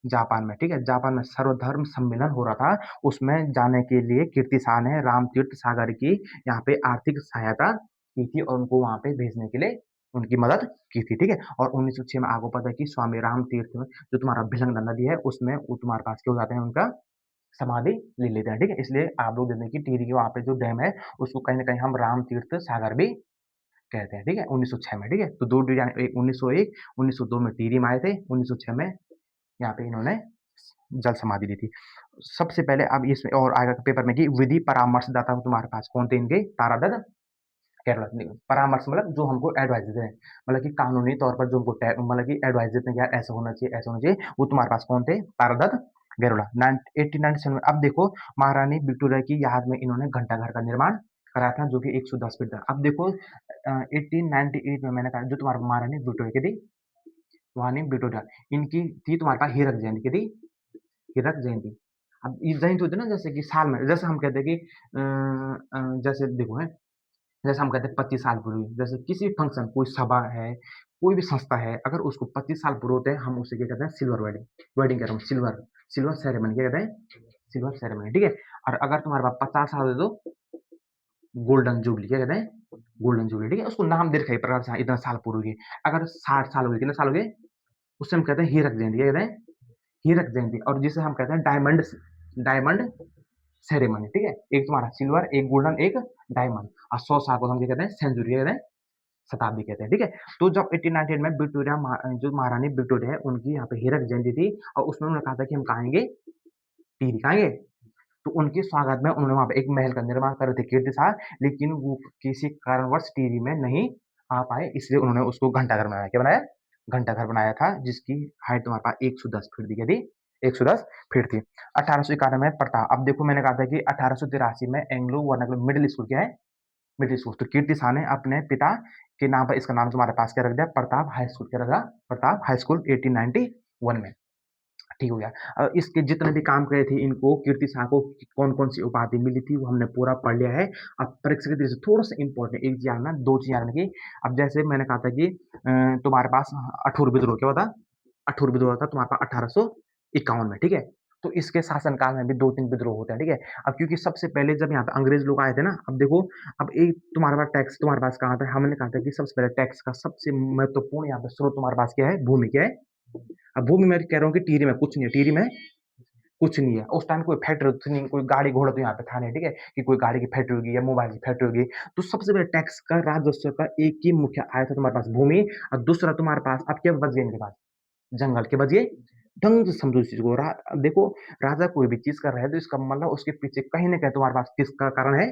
जापान में, ठीक है? जापान में सर्वधर्म सम्मेलन हो रहा था, उसमें जाने के लिए कीर्ति शाह ने रामतीर्थ सागर की यहाँ पे आर्थिक सहायता की थी, और उनको वहाँ पे भेजने के लिए उनकी मदद की थी, ठीक है? और 1906 में आपको पता है कि स्वामी रामतीर्थ में जो तुम्हारा भिलंगना नदी है, उसमें वो तुम्हारे पास क्या हो जाते हैं? उनका समाधि ले लेते हैं, ठीक है? इसलिए आप लोग देखते हैं कि टिहरी के वहाँ पे जो डैम है, उसको कहीं न कहीं हम रामतीर्थ सागर भी कहते हैं, ठीक है? 1906 में, ठीक है? तो 2 डिजाइन, एक 1901, 1902 में टिहरी में आए थे, 1906 में यहाँ पे इन्होंने जल समाधि दी थी। सबसे पहले अब इसमें और आएगा पेपर में कि विधि परामर्शदाता तुम्हारे पास कौन थे इनके? तारादत्त केरला नहीं, परामर्श मतलब जो हमको एडवाइस देते हैं, मतलब कि कानूनी तौर पर जो हमको मतलब कि एडवाइस देते हैं कि यार ऐसा होना चाहिए, ऐसा होना चाहिए, वो तुम्हारे पास कौन थे? तारादत्त गैरोला। 1897 में अब देखो, महारानी विक्टोरिया की याद में इन्होंने घंटाघर का निर्माण कराया था, जो कि 110 फीट था। अब देखो 1898 में मैंने कहा, जो तुम्हारा महारानी विक्टोरिया की थी, महारानी विक्टोरिया, इनकी थी तुम्हारे पास हीरक जयंती की थी, हीरक जयंती। अब ये जयंती होती है ना, जैसे कि साल में, जैसे हम कहते हैं कि जैसे देखो है, जैसे हम कहते हैं 25 साल पूरी हुई, जैसे किसी भी फंक्शन, कोई सभा है, कोई भी संस्था है, अगर उसको 25 साल पूरे होते हैं, हम उसे क्या कहते हैं, सिल्वर वेडिंग, वेडिंग कह रहा हूँ, सिल्वर सिल्वर सेरेमनी क्या कहते हैं, सिल्वर सेरेमनी, ठीक है। और अगर तुम्हारे पास 50 साल हो तो गोल्डन जुबली क्या कहते हैं, गोल्डन जुबली, ठीक है। उसको नाम दे रखा है प्रकार से, हाँ, इतना साल पूरे हुए। अगर 60 साल हो गए, कितने साल हो गए, उससे हम कहते हैं हीरक जयंती, क्या कहते हैं, हीरक जयंती। और जिसे हम कहते हैं डायमंड, डायमंड सेरेमनी, ठीक है। एक तुम्हारा सिल्वर, एक गोल्डन, एक डायमंड। और 100 साल को हम क्या कहते हैं, सेंचुरी कहते हैं, शताब्दी कहते हैं, ठीक है। तो जब 1898 में विक्टोरिया जो महारानी विक्टोरिया है, उनकी यहाँ पे हीरक जयंती थी, और उसमें उन्होंने कहा था कि हम खाएंगे, टीरी खाएंगे। तो उनके स्वागत में उन्होंने वहाँ पे एक महल का निर्माण कर रहे थे कीर्तिसार, लेकिन वो किसी कारणवश टिहरी में नहीं आ पाए, इसलिए उन्होंने उसको घंटाघर बनाया। क्या बनाया, घंटाघर बनाया था, जिसकी हाइट तुम्हारे पास 110 फीट दी गई थी, 110 फीट थी। 1891 में प्रताप, अब देखो मैंने कहा था कि 1883 में एंग्लो वर्नाकुलर मिडिल स्कूल क्या है, मिडिल स्कूल, तो कीर्तिसार ने अपने पिता के नाम पर इसका नाम तुम्हारे पास क्या रख दिया, प्रताप हाई स्कूल, क्या रखा, प्रताप हाई स्कूल 1891 में, ठीक हो गया। इसके जितने भी काम करे थे, इनको कीर्तिसार को कौन कौन सी उपाधि मिली थी वो हमने पूरा पढ़ लिया है। अब परीक्षा की दृष्टि से थोड़ा सा इंपॉर्टेंट एक चीज जानना, दो चीज जानने की। अब जैसे मैंने कहा था कि तुम्हारे पास अठूर विद्रोह क्या होता, अठूर विद्रोह था तुम्हारे पास 1851 में, ठीक है। तो इसके शासनकाल में भी दो तीन विद्रोह होते हैं, ठीक है। अब क्योंकि सबसे पहले जब यहाँ पे अंग्रेज लोग आए थे ना, अब देखो, अब एक तुम्हारे पास टैक्स तुम्हारे पास कहाँ पे, हमने कहा था कि सबसे पहले टैक्स का सबसे महत्वपूर्ण यहाँ पे स्रोत तुम्हारे पास क्या है, भूमि, क्या है। अब भूमि मैं कह रहा हूँ कि टिहरी में कुछ नहीं है, टिहरी में कुछ नहीं है। उस टाइम कोई फैक्ट्री तो नहीं, कोई गाड़ी घोड़ा तो यहाँ पे था नहीं, ठीक है, कि कोई गाड़ी की फैक्ट्री होगी या मोबाइल की फैक्ट्री होगी। तो सबसे पहले टैक्स का, राजस्व का एक ही मुख्य आय था तुम्हारे पास, भूमि। और दूसरा तुम्हारे पास अब क्या बच गया इनके पास, जंगल के बच गए। ढंग से समझो इस चीज को, देखो, राजा कोई भी चीज कर रहा है तो इसका मतलब उसके पीछे कहीं ना कहीं तुम्हारे पास किसका कारण है,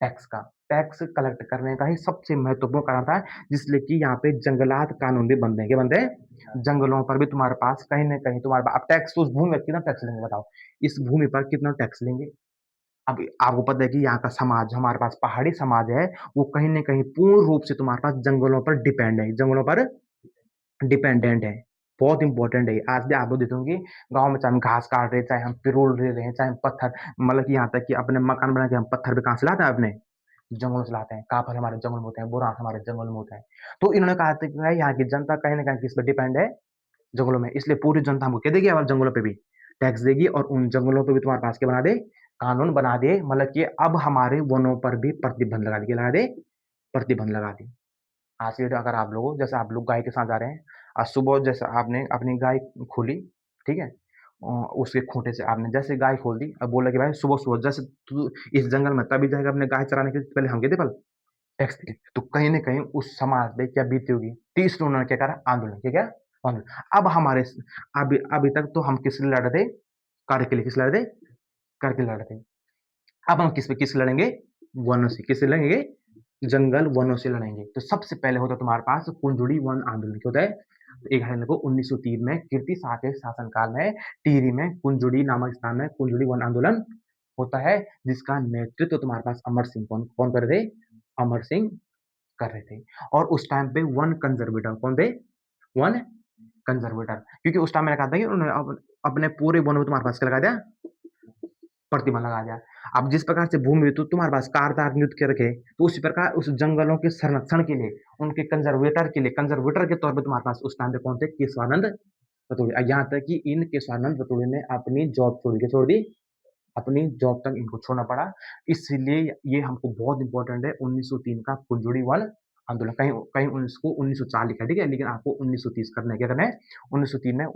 टैक्स का। टैक्स कलेक्ट करने का ही सबसे महत्वपूर्ण कारण था, जिसलिए कि यहाँ पे जंगलात कानून भी बनते हैं, क्या बनते हैं, जंगलों पर भी तुम्हारे पास कहीं ना कहीं तुम्हारे पास, अब टैक्स तो उस भूमि में कितना टैक्स लेंगे बताओ, इस भूमि पर कितना टैक्स लेंगे। अब आपको पता है कि यहाँ का समाज, हमारे पास पहाड़ी समाज है, वो कहीं ना कहीं पूर्ण रूप से तुम्हारे पास जंगलों पर डिपेंड है, जंगलों पर डिपेंडेंट है। बहुत इंपॉर्टेंट है। आज भी आप लोग देते होंगे गाँव में, चाहे हम घास काट रहे हैं, चाहे हम पिरोल रहे हैं, चाहे हम पत्थर, मतलब कि यहाँ तक कि अपने मकान बना के हम पत्थर भी कहाँ से लाते हैं, अपने जंगलों से लाते हैं। काफल हमारे जंगल में होते हैं, बुरांस हमारे जंगल में होता है। तो इन्होंने कहा था कि यहाँ की जनता कहीं ना कहीं किस पर डिपेंड है, जंगलों में, इसलिए पूरी जनता हमको क्या देगी, अब जंगलों पे भी टैक्स देगी, और उन जंगलों पे भी तुम्हारे पास क्या बना दे, कानून बना दे, मतलब कि अब हमारे वनों पर भी प्रतिबंध लगा दे, लगा दे, प्रतिबंध लगा दे। आज की डेट अगर आप लोगों, जैसे आप लोग गाय के साथ जा रहे हैं, आज सुबह जैसे आपने अपनी गाय खोली, ठीक है, उसके खूंटे से आपने जैसे गाय खोल दी, अब बोला कि भाई सुबह सुबह जैसे तू इस जंगल में तभी जाएगा अपने गाय चराने के लिए, पहले हम कहते पल टैक्स दे। तो कहीं ना कहीं उस समाज पे क्या बीती होगी, तो इसलिए उन्होंने क्या करा, आंदोलन, क्या क्या, आंदोलन। अब हमारे, अभी अभी तक तो हम किस लिए लड़ रहे थे, कार्य के लिए, किस लड़ रहे थे, कार्य के लिए लड़ रहे थे। अब हम किस पे, किस लड़ेंगे, वनों से, किससे लड़ेंगे, जंगल वनों से लड़ेंगे। तो सबसे पहले होता है तुम्हारे पास कुंजुड़ी वन आंदोलन, क्या होता है, तो एक है देखो 1903 में कीर्ति शाह के शासनकाल में टिहरी में कुंजुड़ी नामक स्थान में कुंजुड़ी वन आंदोलन होता है, जिसका नेतृत्व तुम्हारे पास अमर सिंह, कौन कौन कर रहे थे, अमर सिंह कर रहे थे। और उस टाइम पे वन कंजर्वेटर कौन थे, वन कंजर्वेटर, क्योंकि उस टाइम मैंने कहा था कि उन्होंने अपने पूरे वन में तुम्हारे पास क्या लगा दिया, प्रतिबंध लगा दिया। अब जिस प्रकार से भूमि तो तुम्हारे पास कारदार नियुक्त के रखे, तो उसी प्रकार उस जंगलों के संरक्षण के लिए, उनके कंजर्वेटर के लिए, कंजर्वेटर के तौर पे तुम्हारे पास उस टाइम पे कौन थे, केशवानंद पतौड़ी। यहाँ तक कि इन केशवानंद पतौड़ी ने अपनी जॉब छोड़ के छोड़ दी, अपनी जॉब तक इनको छोड़ना पड़ा। इसलिए ये हमको बहुत इंपॉर्टेंट है, 1903 का कुंजुड़ी वन आंदोलन, कहीं कहीं उसको 1904 लिखा है, ठीक है, लेकिन आपको 1930 करना है, क्या करना है, 1903 में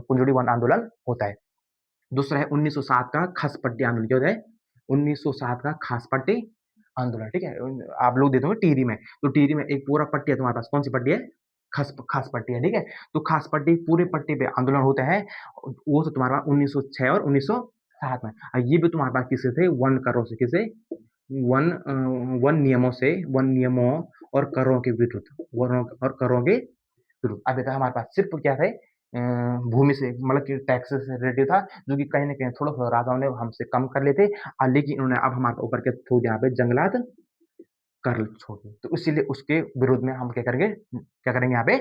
कुंजुड़ी वन आंदोलन होता है। दूसरा है 1907 का खसपट्टी आंदोलन, क्या होता है, 1907 का खासपट्टी आंदोलन, ठीक है। आप लोग देते होंगे टिहरी में, तो टिहरी में एक पूरा पट्टी है तुम्हारे पास, कौन सी पट्टी है, खास पट्टी है, ठीक है। तो खास पट्टी पूरे पट्टी पे आंदोलन होते हैं, वो तो तुम्हारा 1906 और 1907 में। ये भी तुम्हारे पास किसे थे, वन करों से, किसे, वन वन नियमों से, वन नियमों और करों के विरुद्ध, वनों और करों के विरुद्ध। अभी तक हमारे पास सिर्फ क्या थे, भूमि से, मतलब कि टैक्स से रिलेटेड था, जो कि कहीं ना कहीं थोड़ा थोड़ा राजाओं ने हमसे कम कर लेते, लेकिन उन्होंने अब हमारे ऊपर के थ्रू यहाँ पे जंगलात कर छोड़ दिए। तो इसीलिए उसके विरोध में हम क्या करेंगे यहाँ पे,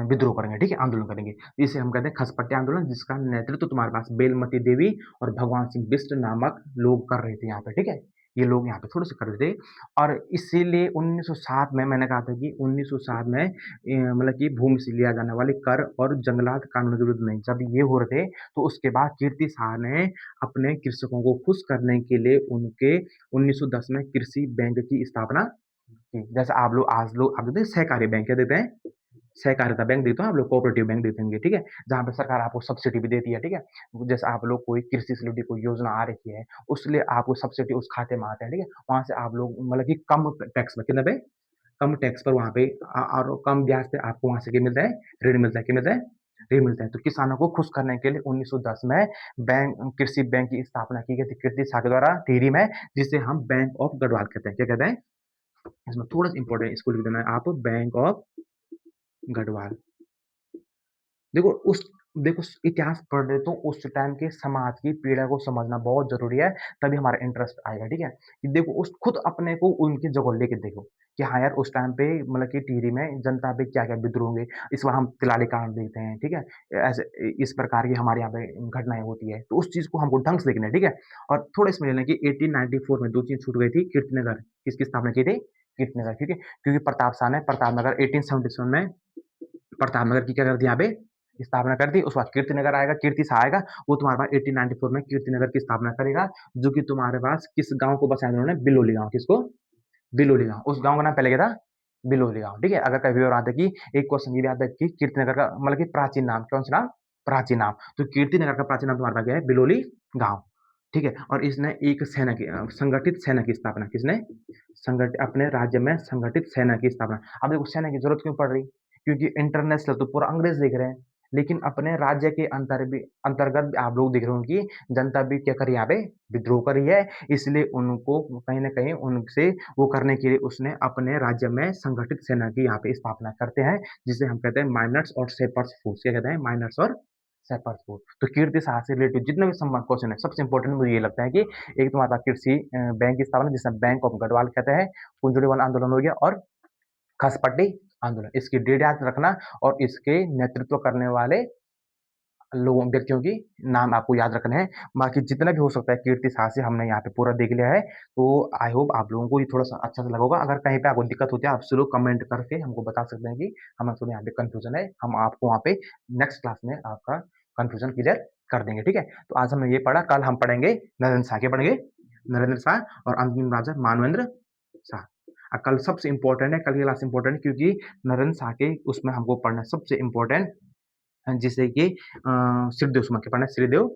विद्रोह करेंगे, ठीक है, आंदोलन करेंगे। इसे हम कहते हैं खसपट्टी आंदोलन, जिसका नेतृत्व तुम्हारे पास बेलमती देवी और भगवान सिंह बिष्ट नामक लोग कर रहे थे यहाँ पे, ठीक है। ये लोग यहाँ पे थोड़े-से कर रहे थे और इसीलिए 1907 में मैंने कहा था कि 1907 में मतलब कि भूमि से लिया जाने वाले कर और जंगलात कानून के विरुद्ध में जब ये हो रहे थे, तो उसके बाद कीर्ति शाह ने अपने कृषकों को खुश करने के लिए उनके 1910 में कृषि बैंक की स्थापना की। जैसे आप देते हैं सहकारी बैंक क्या देते हैं? सहकारिता बैंक देते हो आप लोग, कोऑपरेटिव बैंक देते होंगे, ठीक है? जहाँ पे सरकार आपको सब्सिडी भी देती है, ठीक है? जैसे आप लोग कोई कृषि से रिलेटेड कोई योजना आ रही है, उसके लिए आपको सब्सिडी उस खाते में आता है, ठीक है? वहाँ से आप लोग मतलब कि कम टैक्स में कितने पे? कम टैक्स पर वहाँ पे और कम ब्याज पे आपको वहाँ से क्या मिलता है? ऋण मिलता है, क्या मिलता है? ऋण मिलता है। तो किसानों को खुश करने के लिए 1910 में कृषि बैंक की स्थापना की गई थी कीर्ति शाह के द्वारा टिहरी में, जिसे हम बैंक ऑफ गढ़वाल कहते हैं। क्या कहते हैं? इसमें थोड़ा-सा इम्पोर्टेंट इसको लिख देना है आप बैंक ऑफ गढ़वाल। देखो उस देखो इतिहास पढ़ रहे तो उस टाइम के समाज की पीड़ा को समझना बहुत ज़रूरी है, तभी हमारा इंटरेस्ट आएगा, ठीक है? कि देखो उस खुद अपने को उनकी जगह लेके देखो, कि हाँ यार उस टाइम पे मतलब कि टिहरी में जनता पे क्या-क्या विद्रोह हुए, इस बार हम तिलारी कांड देखते हैं, ठीक है? ऐसे इस प्रकार की हमारे यहाँ पे घटनाएँ होती है, तो उस चीज़ को हमको ढंग से देखना है, ठीक है? और थोड़ा इसमें लेना है कि 1894 में 2 चीज़ छूट गई थी, कीर्तिनगर किसकी स्थापना की थी? कीर्तिनगर, ठीक है? क्योंकि प्रताप शाह ने प्रतापनगर 1877 में प्रतापनगर की क्या कर दी यहाँ पे स्थापना कर दी। उसके बाद कीर्तिनगर आएगा, कीर्ति शाह आएगा, वो तुम्हारे पास 1894 में कीर्तिनगर की स्थापना करेगा, जो कि तुम्हारे पास किस गाँव को बसाया था उन्होंने? बिलोली गाँव। किसको? बिलोली गाँव। उस गाँव का नाम पहले क्या था? बिलोली गाँव, ठीक है? अगर कभी और आता है कि एक क्वेश्चन ये भी आता है कि कीर्तिनगर का मतलब कि प्राचीन नाम, कौन-सा नाम? प्राचीन नाम। तो कीर्तिनगर का प्राचीन नाम तुम्हारे पास क्या है? बिलोली गाँव, ठीक है? और इसने एक सेना की संगठित सेना की स्थापना किसने? अपने राज्य में संगठित सेना की स्थापना। अब देखो सेना की ज़रूरत क्यों पड़ रही? क्योंकि इंटरनेशनल तो पूरा अंग्रेज़ देख रहे हैं, लेकिन अपने राज्य के अंतर्गत आप लोग देख रहे हो कि जनता भी क्या कर रही है यहाँ पे? विद्रोह कर रही है, इसलिए उनको कहीं न कहीं उनसे वो करने के लिए उसने अपने राज्य में संगठित सेना की यहाँ पे स्थापना करते हैं, जिसे हम कहते हैं माइनर्स और शेपर्ड्स फोर्स। क्या कहते हैं? माइनर्स और शेपर्ड्स फोर्स। तो कीर्ति साहब से रिलेटेड जितने भी संवाद क्वेश्चन है, सबसे इम्पोर्टेंट मुझे ये लगता है कि एक तुम्हारे पास कृषि बैंक की स्थापना जिसे बैंक ऑफ गढ़वाल कहते हैं, कुंजड़ीवन आंदोलन हो गया और खसपट्टी आंदोलन। इसकी डेट याद रखना और इसके नेतृत्व करने वाले लोगों व्यक्तियों की नाम आपको याद रखने हैं। बाकी जितना भी हो सकता है कीर्ति साह से हमने यहाँ पे पूरा देख लिया है। तो आई होप आप लोगों को ये थोड़ा-सा अच्छा सा लगा होगा। अगर कहीं पे आपको दिक्कत होती है आप ज़रूर कमेंट करके हमको बता सकते हैं कि हमें थोड़ा यहाँ पे कन्फ्यूज़न है। हम आपको वहाँ पे नेक्स्ट क्लास में आपका कन्फ्यूज़न क्लियर कर देंगे, ठीक है? तो आज हमने ये पढ़ा, कल हम पढ़ेंगे नरेंद्र शाह, क्या पढ़ेंगे? नरेंद्र शाह और अंतिम राजा मानवेंद्र शाह। कल सबसे इम्पोर्टेंट है, कल की क्लास इम्पोर्टेंट है क्योंकि नरेंद्र शाह के उसमें हमको पढ़ना है सबसे इम्पोर्टेंट जिसे कि श्रीदेव सुमन के पढ़ना है, श्रीदेव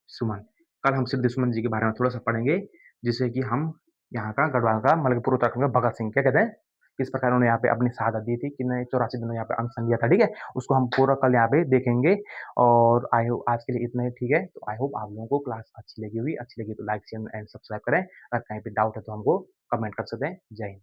सुमन। कल हम श्रीदेव सुमन जी के बारे में थोड़ा-सा पढ़ेंगे, जिससे कि हम यहाँ का गढ़वाल का मतलब पूर्व उत्तराखंड का भगत सिंह क्या कहते हैं? किस प्रकार उन्होंने यहाँ पे अपनी शहादत दी थी, कितने 84 दिनों यहाँ पे अनशन लिया था, ठीक है? उसको हम पूरा कल यहाँ पे देखेंगे और आई होप आज के लिए इतना ही ठीक है। तो आई होप आप लोगों को क्लास अच्छी लगी होगी, अच्छी लगी तो लाइक, शेयर एंड सब्सक्राइब करें। अगर कहीं पे डाउट है तो हमको कमेंट कर सकते हैं। जय हिंद।